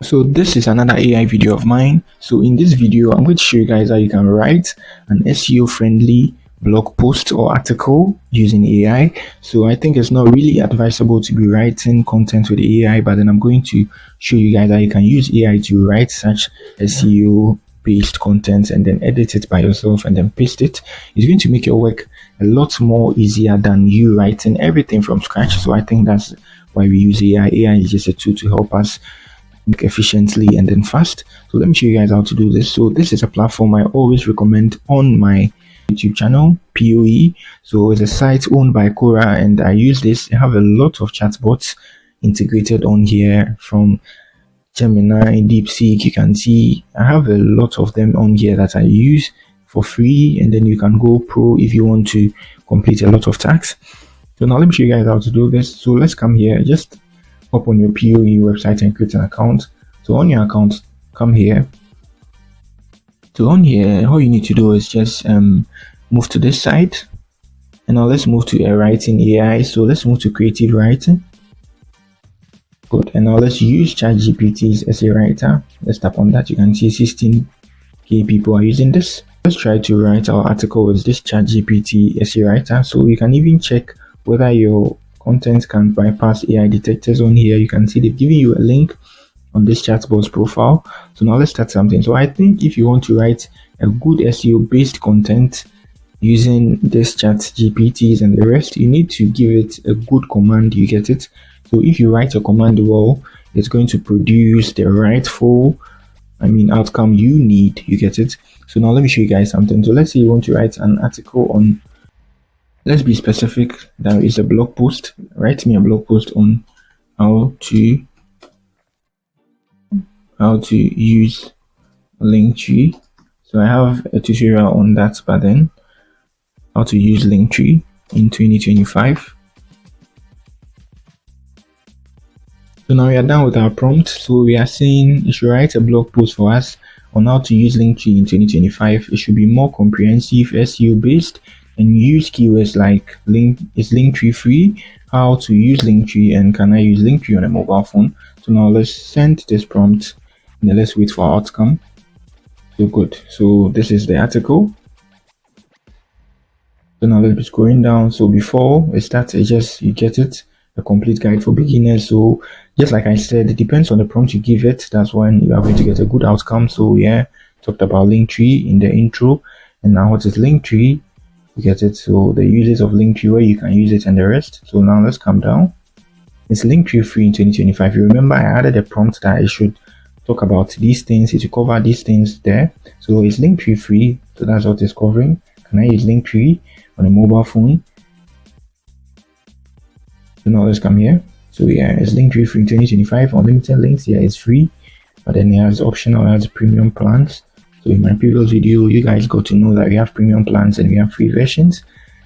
So this is another AI video of mine. So in this video, I'm going to show you guys how you can write an SEO friendly blog post or article using AI. So I think it's not really advisable to be writing content with AI, but then I'm going to show you guys how you can use AI to write such SEO based content and then edit it by yourself and then paste it. It's going to make your work a lot more easier than you writing everything from scratch. So I think that's why we use AI. AI is just a tool to help us efficiently and then fast. So let me show you guys how to do this. So this is a platform I always recommend on my YouTube channel, POE. So it's a site owned by Cora, and I use this. I have a lot of chatbots integrated on here from Gemini, DeepSeek. You can see I have a lot of them on here that I use for free, and then you can go pro if you want to complete a lot of tasks. So now let me show you guys how to do this. So let's come here, just hop on your POE website and create an account. So on your account, come here. So on here, all you need to do is just move to this side. And now let's move to a writing AI. So let's move to creative writing. Good. And now let's use ChatGPT as a writer. Let's tap on that. You can see 16k people are using this. Let's try to write our article with this ChatGPT as a writer. So you can even check whether your content can bypass AI detectors on here. You can see they've given you a link on this chatbot's profile. So now let's start something. So I think if you want to write a good SEO based content using this ChatGPTs and the rest, you need to give it a good command. You get it? So if you write a command well, it's going to produce the rightful outcome you need. You get it? So now let me show you guys something. So let's say you want to write an article on, let's be specific, that is a blog post. Write me a blog post on how to use Linktree. So I have a tutorial on that, but then how to use Linktree in 2025. So now we are done with our prompt. So we are saying you should write a blog post for us on how to use Linktree in 2025. It should be more comprehensive, SEO based, and use keywords like is Linktree free, how to use Linktree, and can I use Linktree on a mobile phone. So now let's send this prompt and then let's wait for our outcome. So good. So this is the article. So now let's be scrolling down. So before it starts, you get it, a complete guide for beginners. So just like I said, it depends on the prompt you give it. That's when you are going to get a good outcome. So yeah, talked about Linktree in the intro, and now what is Linktree? You get it? So the uses of Linktree, where you can use it, and the rest. So now let's come down. It's Linktree free in 2025. You remember I added a prompt that I should talk about these things, it should cover these things there. So it's Linktree free. So that's what it's covering. Can I use Linktree on a mobile phone? So now let's come here. So yeah, it's Linktree free in 2025. Unlimited links, yeah, it's free, but then it has optional, it has premium plans. So in my previous video, you guys got to know that we have premium plans and we have free versions.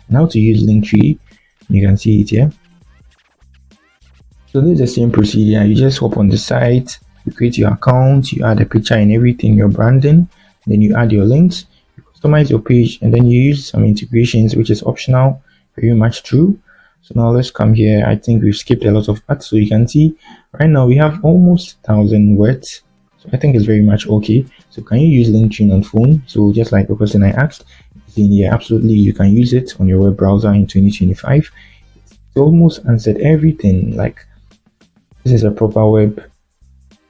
Now to use Linktree, you can see it here. So this is the same procedure. You just hop on the site, you create your account, you add a picture and everything, your branding, then you add your links, you customize your page, and then you use some integrations, which is optional, very much true. So now let's come here. I think we've skipped a lot of parts. So you can see right now we have almost 1,000 words. So I think it's very much okay. So can you use Linktree on phone? So just like the question I asked, yeah, absolutely, you can use it on your web browser in 2025. It's almost answered everything. Like, this is a proper web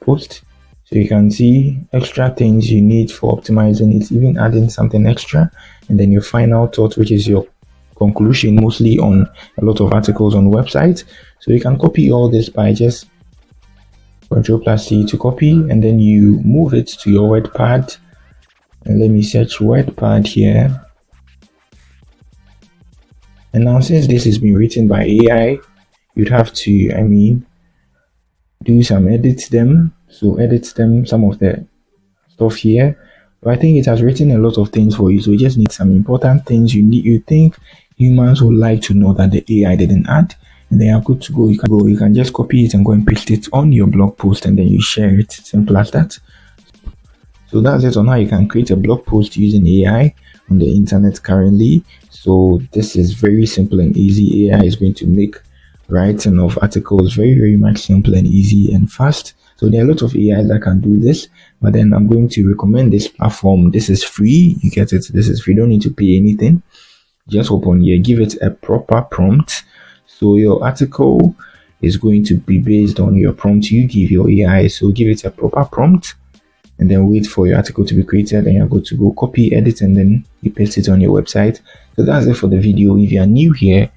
post. So you can see extra things you need for optimizing it, even adding something extra, and then your final thought, which is your conclusion, mostly on a lot of articles on websites. So you can copy all this by just Ctrl+C to copy, and then you move it to your WordPad. And let me search WordPad here. And now since this has been written by AI, you'd have to, do some edits them. So edit them, some of the stuff here. But I think it has written a lot of things for you. So you just need some important things you think humans would like to know that the AI didn't add, and they are good to go. You can just copy it and go and paste it on your blog post, and then you share it. Simple as that. So that's it on how you can create a blog post using AI on the internet currently. So this is very simple and easy. AI is going to make writing of articles very much simple and easy and fast. So So there are a lot of AIs that can do this, but then I'm going to recommend this platform. This is free. You get it. This is free. You don't need to pay anything. Just open here, give it a proper prompt. So your article is going to be based on your prompt you give your AI. So give it a proper prompt and then wait for your article to be created, and you're going to go copy, edit, and then you paste it on your website. So that's it for the video. If you are new here,